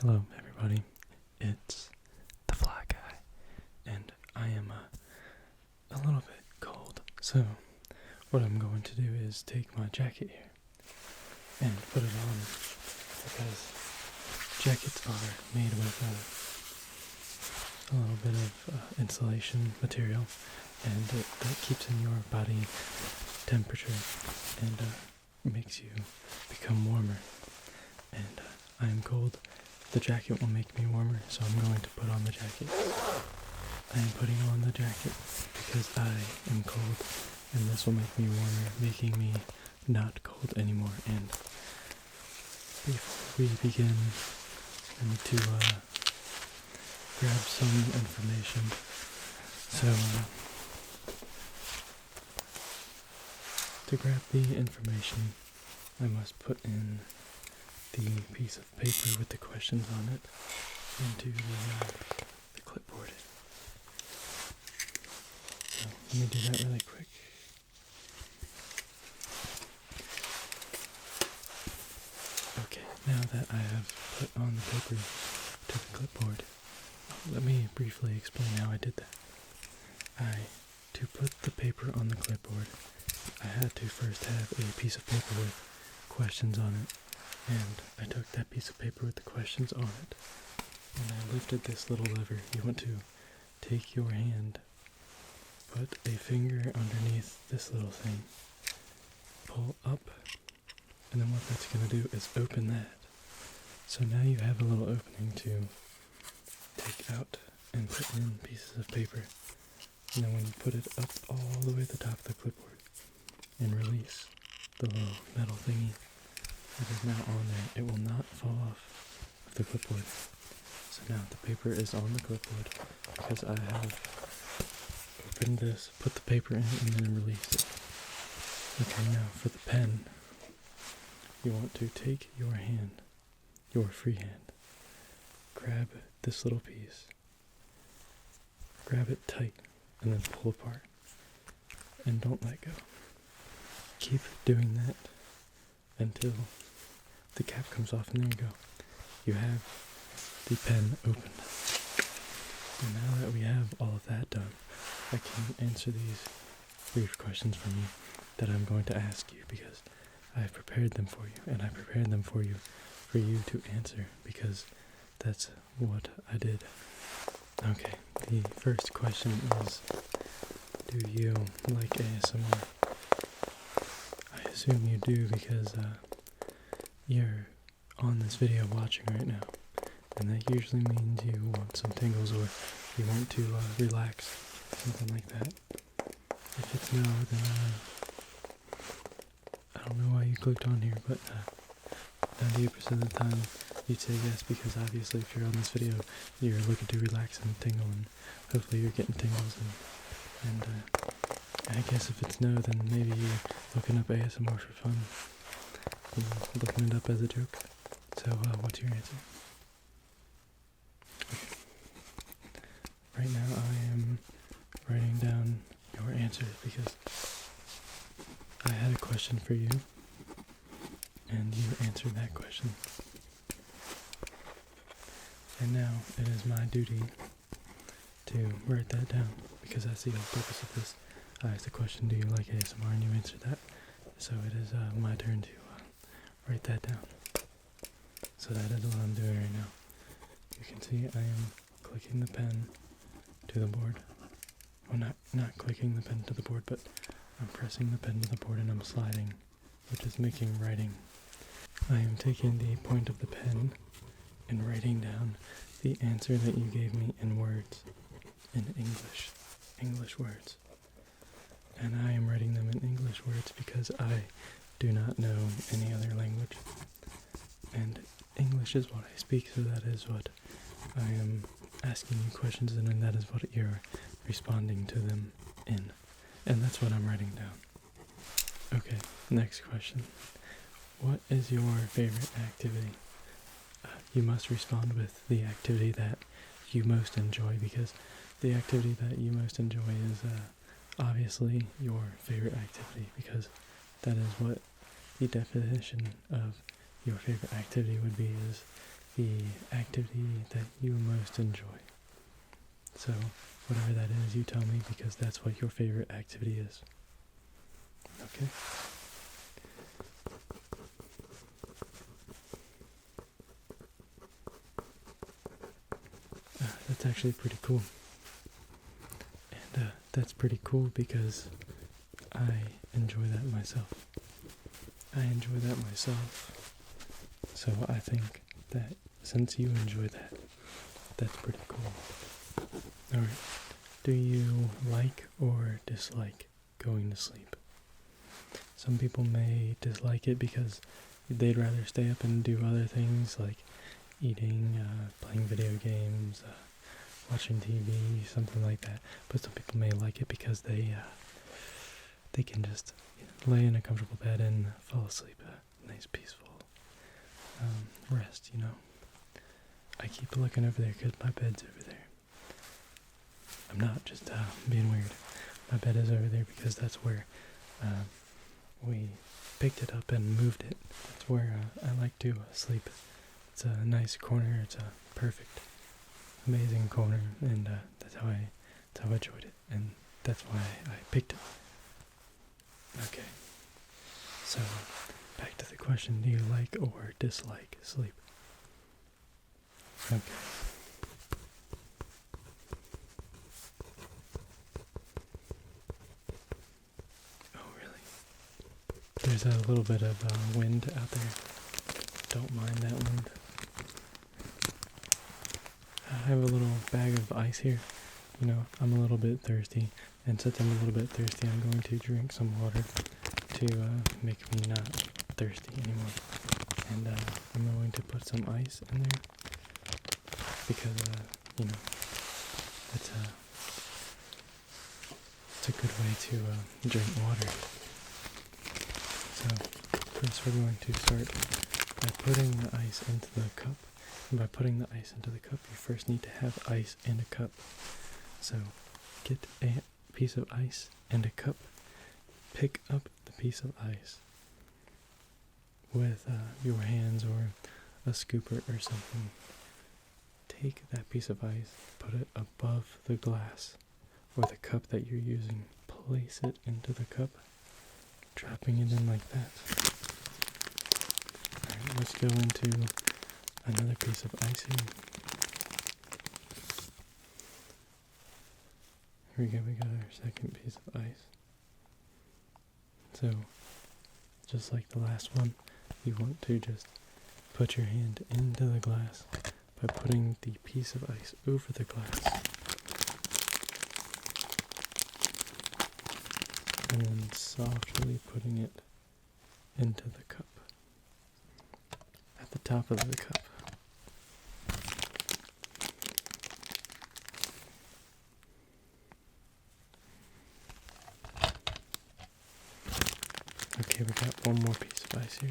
Hello everybody, it's the Fly Guy, and I am a little bit cold, so what I'm going to do is take my jacket here and put it on, because jackets are made with a little bit of insulation material, and that keeps in your body temperature and makes you become warmer, and I am cold. The jacket will make me warmer, so I'm going to put on the jacket. I am putting on the jacket because I am cold, and this will make me warmer, making me not cold anymore. And before we begin, I need to grab some information. So, to grab the information, I must put in the piece of paper with the questions on it into the clipboard. So let me do that really quick. Okay, now that I have put on the paper to the clipboard, let me briefly explain how I did that. To put the paper on the clipboard, I had to first have a piece of paper with questions on it. And I took that piece of paper with the questions on it, and I lifted this little lever. You want to take your hand, put a finger underneath this little thing, pull up, and then what that's going to do is open that. So now you have a little opening to take out and put in pieces of paper. And then when you put it up all the way to the top of the clipboard and release the little metal thingy, it is now on there. It will not fall off of the clipboard. So now the paper is on the clipboard because I have opened this, put the paper in, and then released it. Okay, now for the pen, you want to take your hand, your free hand, grab this little piece, grab it tight, and then pull apart, and don't let go. Keep doing that until the cap comes off, and there you go. You have the pen opened. And now that we have all of that done, I can answer these brief questions from you that I'm going to ask you, because I've prepared them for you, and I prepared them for you to answer, because that's what I did. Okay, the first question is, do you like ASMR? I assume you do, because you're on this video watching right now, and that usually means you want some tingles, or you want to relax, something like that. If it's no, then I don't know why you clicked on here, but 98% of the time you'd say yes, because obviously if you're on this video, you're looking to relax and tingle, and hopefully you're getting tingles, and I guess if it's no, then maybe you're looking up ASMR for fun, looking it up as a joke. So what's your answer? Right now I am writing down your answers, because I had a question for you, and you answered that question. And now it is my duty to write that down, because that's the whole purpose of this. I asked the question, do you like ASMR, and you answered that. So it is my turn to write that down. So that is what I'm doing right now. You can see I am clicking the pen to the board. Well, not clicking the pen to the board, but I'm pressing the pen to the board and I'm sliding, which is making writing. I am taking the point of the pen and writing down the answer that you gave me in words, in English words. And I am writing them in English words because I do not know any other language. And English is what I speak, so that is what I am asking you questions in, and that is what you're responding to them in. And that's what I'm writing down. Okay, next question. What is your favorite activity? You must respond with the activity that you most enjoy, because the activity that you most enjoy is obviously your favorite activity, because that is what the definition of your favorite activity would be, is the activity that you most enjoy. So, whatever that is, you tell me, because that's what your favorite activity is. Okay? That's actually pretty cool. And that's pretty cool because I enjoy that myself. So I think that since you enjoy that, that's pretty cool. Alright, do you like or dislike going to sleep? Some people may dislike it because they'd rather stay up and do other things like eating, playing video games, watching TV, something like that. But some people may like it because they can just lay in a comfortable bed and fall asleep. A nice, peaceful rest, I keep looking over there because my bed's over there. I'm not just being weird. My bed is over there because that's where we picked it up and moved it. That's where I like to sleep. It's a nice corner. It's a perfect, amazing corner, and that's how I enjoyed it, and that's why I picked it. Okay. So, back to the question: do you like or dislike sleep? Okay. Oh, really? There's a little bit of wind out there. Don't mind that wind. I have a little bag of ice here. I'm a little bit thirsty, and since I'm a little bit thirsty, I'm going to drink some water to make me not thirsty anymore. And I'm going to put some ice in there because, it's a good way to drink water. So first we're going to start by putting the ice into the cup. And by putting the ice into the cup, you first need to have ice in a cup. So get a piece of ice and a cup. Pick up the piece of ice with your hands or a scooper or something. Take that piece of ice, put it above the glass or the cup that you're using. Place it into the cup, dropping it in like that. Alright, let's go into another piece of ice here. Here we go, we got our second piece of ice. So, just like the last one, you want to just put your hand into the glass by putting the piece of ice over the glass. And then softly putting it into the cup. At the top of the cup. Okay, we got one more piece of ice here.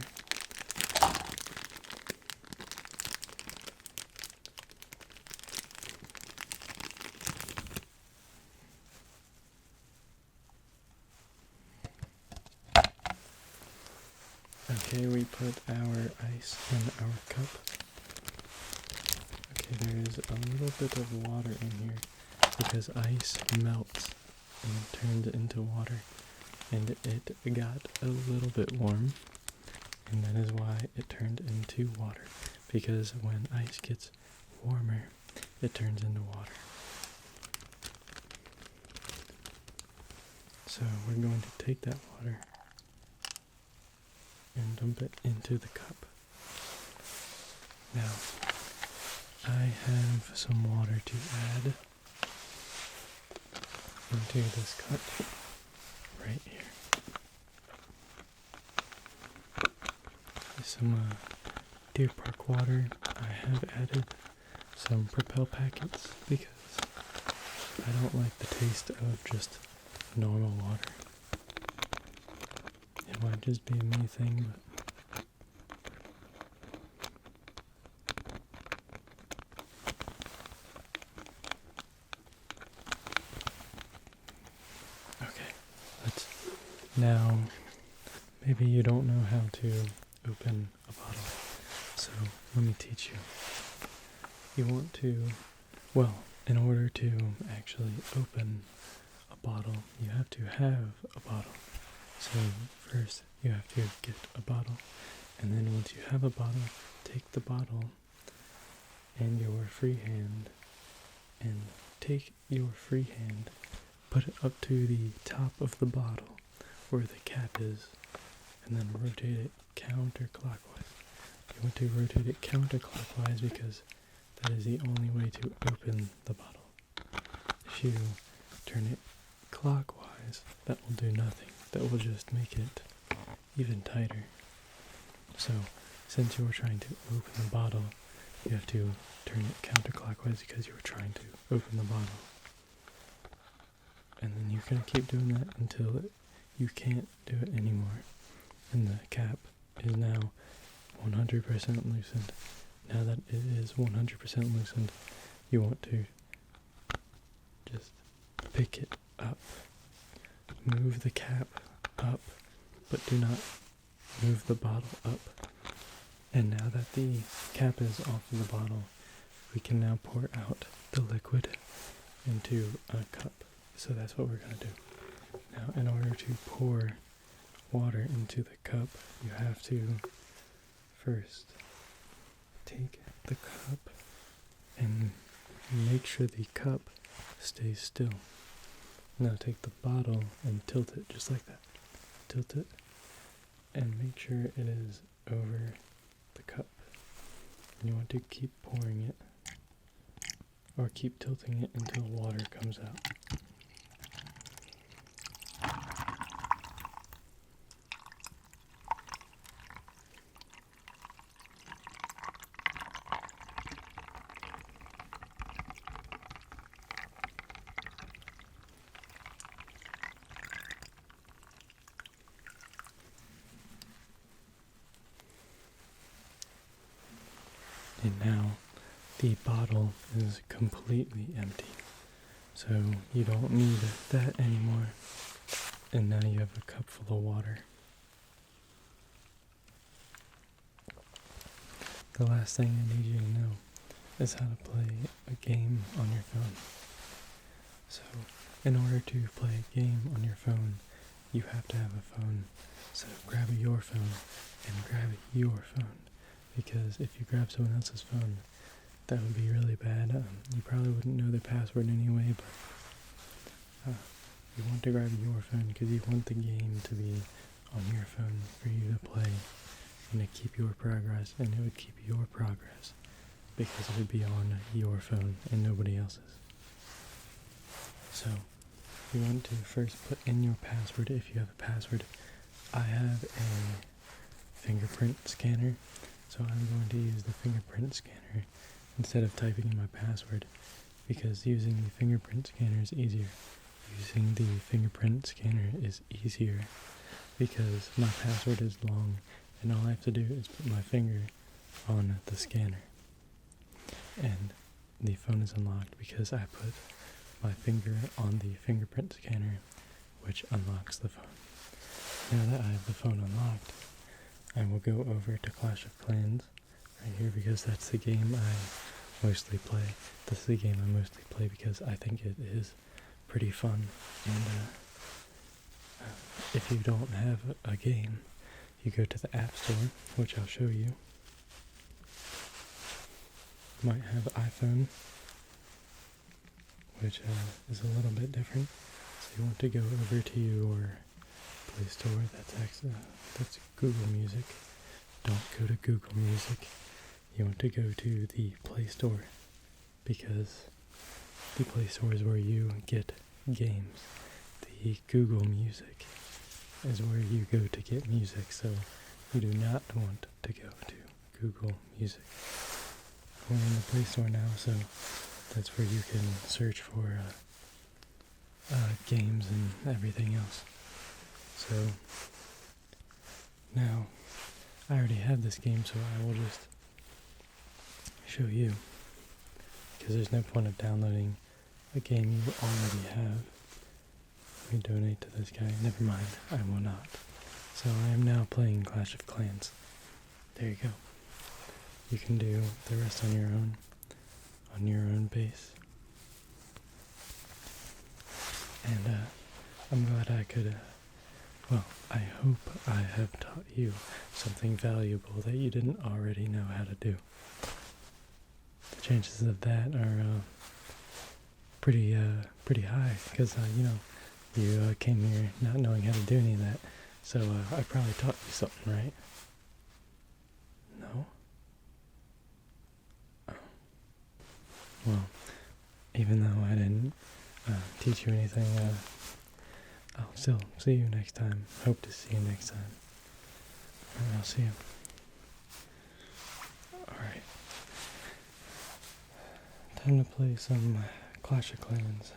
Okay, we put our ice in our cup. Okay, there is a little bit of water in here because ice melts and turns into water. And it got a little bit warm, and that is why it turned into water, because when ice gets warmer, it turns into water. So we're going to take that water and dump it into the cup. Now, I have some water to add into this cup. Right here. Some Deer Park water. I have added some Propel packets because I don't like the taste of just normal water. It might just be a me thing, but okay, let's now, maybe you don't know how to open a bottle, so let me teach you. you want to, well, in order to actually open a bottle, you have to have a bottle. So first you have to get a bottle, and then once you have a bottle, take the bottle and your free hand, and take your free hand, put it up to the top of the bottle where the cap is, and then rotate it counterclockwise. You want to rotate it counterclockwise because that is the only way to open the bottle. If you turn it clockwise, that will do nothing. That will just make it even tighter. So, since you are trying to open the bottle, you have to turn it counterclockwise because you are trying to open the bottle. And then you're going to keep doing that until you can't do it anymore. And the cap is now 100% loosened. Now that it is 100% loosened, you want to just pick it up. Move the cap up, but do not move the bottle up. And now that the cap is off of the bottle, we can now pour out the liquid into a cup. So that's what we're going to do. Now, in order to pour water into the cup, you have to first take the cup and make sure the cup stays still. Now take the bottle and tilt it just like that. Tilt it and make sure it is over the cup. And you want to keep pouring it, or keep tilting it until water comes out. And now the bottle is completely empty. So you don't need that anymore. And now you have a cup full of water. The last thing I need you to know is how to play a game on your phone. So in order to play a game on your phone, you have to have a phone. So grab your phone and grab your phone. Because if you grab someone else's phone, that would be really bad. You probably wouldn't know the password anyway, but you want to grab your phone because you want the game to be on your phone for you to play and to keep your progress, and it would keep your progress because it would be on your phone and nobody else's. So you want to first put in your password if you have a password. I have a fingerprint scanner. So I'm going to use the fingerprint scanner instead of typing in my password, because using the fingerprint scanner is easier. Using the fingerprint scanner is easier because my password is long and all I have to do is put my finger on the scanner. And the phone is unlocked because I put my finger on the fingerprint scanner, which unlocks the phone. Now that I have the phone unlocked, I will go over to Clash of Clans right here because that's the game I mostly play. This is the game I mostly play because I think it is pretty fun. And if you don't have a game, you go to the App Store, which I'll show you. Might have iPhone, which is a little bit different. So you want to go over to your Play Store. That's Google Music. Don't go to Google Music. You want to go to the Play Store because the Play Store is where you get games. The Google Music is where you go to get music, so you do not want to go to Google Music. We're in the Play Store now, so that's where you can search for games and everything else. So now I already have this game, so I will just show you, because there's no point of downloading a game you already have. Let me donate to this guy. Never mind, I will not. So I am now playing Clash of Clans. There you go. You can do the rest on your own. on your own pace. And I'm glad I could, well, I hope I have taught you something valuable that you didn't already know how to do. The chances of that are pretty high, because, you came here not knowing how to do any of that. So I probably taught you something, right? No? Oh. Well, even though I didn't teach you anything, I'll still see you next time. Hope to see you next time. Alright, I'll see you. Alright. Time to play some Clash of Clans.